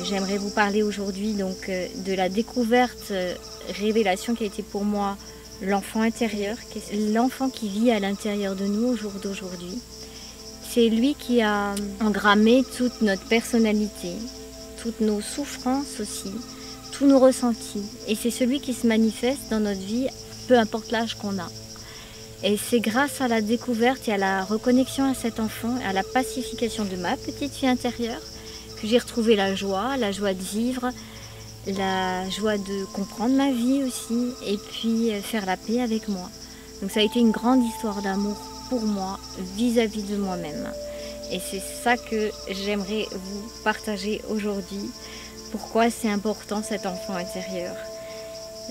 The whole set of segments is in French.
J'aimerais vous parler aujourd'hui donc de la découverte, révélation qui a été pour moi l'enfant intérieur, qui est l'enfant qui vit à l'intérieur de nous au jour d'aujourd'hui. C'est lui qui a engrammé toute notre personnalité, toutes nos souffrances aussi, tous nos ressentis. Et c'est celui qui se manifeste dans notre vie, peu importe l'âge qu'on a. Et c'est grâce à la découverte et à la reconnexion à cet enfant, à la pacification de ma petite fille intérieure, que j'ai retrouvé la joie de vivre, la joie de comprendre ma vie aussi, et puis faire la paix avec moi. Donc ça a été une grande histoire d'amour pour moi, vis-à-vis de moi-même. Et c'est ça que j'aimerais vous partager aujourd'hui. Pourquoi c'est important cet enfant intérieur?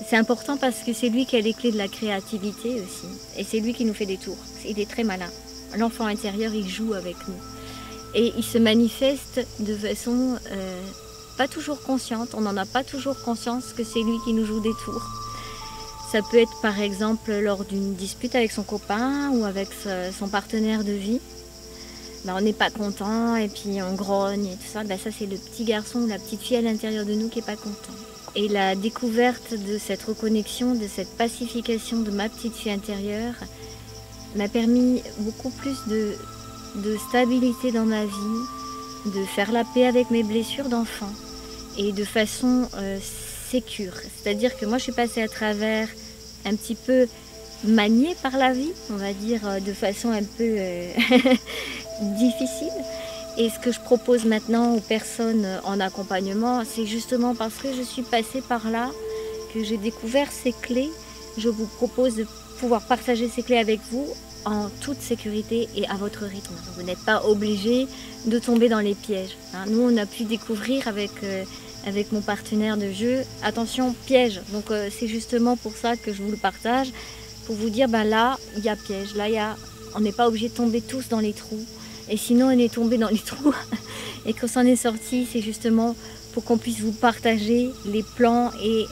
C'est important parce que c'est lui qui a les clés de la créativité aussi. Et c'est lui qui nous fait des tours. Il est très malin. L'enfant intérieur, il joue avec nous. Et il se manifeste de façon pas toujours consciente. On n'en a pas toujours conscience que c'est lui qui nous joue des tours. Ça peut être par exemple lors d'une dispute avec son copain ou avec son partenaire de vie. Ben, on n'est pas content et puis on grogne et tout ça. Ben, ça c'est le petit garçon ou la petite fille à l'intérieur de nous qui n'est pas content. Et la découverte de cette reconnexion, de cette pacification de ma petite fille intérieure m'a permis beaucoup plus de stabilité dans ma vie, de faire la paix avec mes blessures d'enfant et de façon sécure. C'est-à-dire que moi je suis passée à travers un petit peu maniée par la vie, on va dire de façon un peu difficile. Et ce que je propose maintenant aux personnes en accompagnement, c'est justement parce que je suis passée par là, que j'ai découvert ces clés. Je vous propose de pouvoir partager ces clés avec vous en toute sécurité et à votre rythme. Vous n'êtes pas obligé de tomber dans les pièges. Nous, on a pu découvrir avec mon partenaire de jeu, attention, piège. Donc c'est justement pour ça que je vous le partage, pour vous dire, là, il y a piège. Là, on n'est pas obligé de tomber tous dans les trous. Et sinon, on est tombé dans les trous. Et qu'on s'en est sorti, c'est justement pour qu'on puisse vous partager les plans et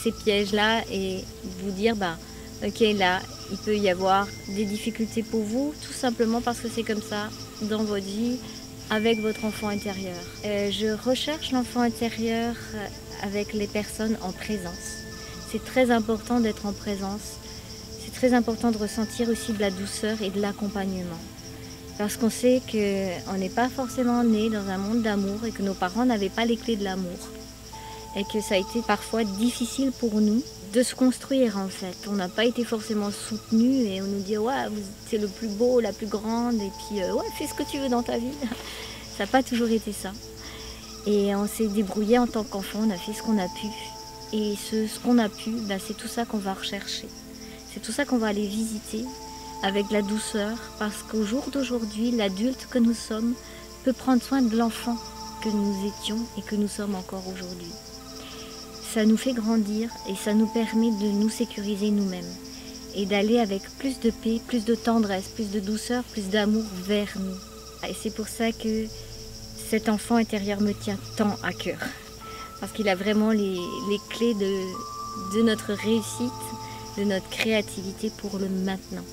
ces pièges-là et vous dire, ok, là, il peut y avoir des difficultés pour vous, tout simplement parce que c'est comme ça dans votre vie avec votre enfant intérieur. Je recherche l'enfant intérieur avec les personnes en présence. C'est très important d'être en présence. C'est très important de ressentir aussi de la douceur et de l'accompagnement. Parce qu'on sait qu'on n'est pas forcément né dans un monde d'amour et que nos parents n'avaient pas les clés de l'amour. Et que ça a été parfois difficile pour nous de se construire en fait. On n'a pas été forcément soutenus et on nous dit ouais, c'est le plus beau, la plus grande et puis ouais, fais ce que tu veux dans ta vie. Ça n'a pas toujours été ça. Et on s'est débrouillé en tant qu'enfant, on a fait ce qu'on a pu. Et ce qu'on a pu, c'est tout ça qu'on va rechercher. C'est tout ça qu'on va aller visiter avec la douceur, parce qu'au jour d'aujourd'hui, l'adulte que nous sommes peut prendre soin de l'enfant que nous étions et que nous sommes encore aujourd'hui. Ça nous fait grandir et ça nous permet de nous sécuriser nous-mêmes et d'aller avec plus de paix, plus de tendresse, plus de douceur, plus d'amour vers nous. Et c'est pour ça que cet enfant intérieur me tient tant à cœur, parce qu'il a vraiment les clés de notre réussite, de notre créativité pour le maintenant.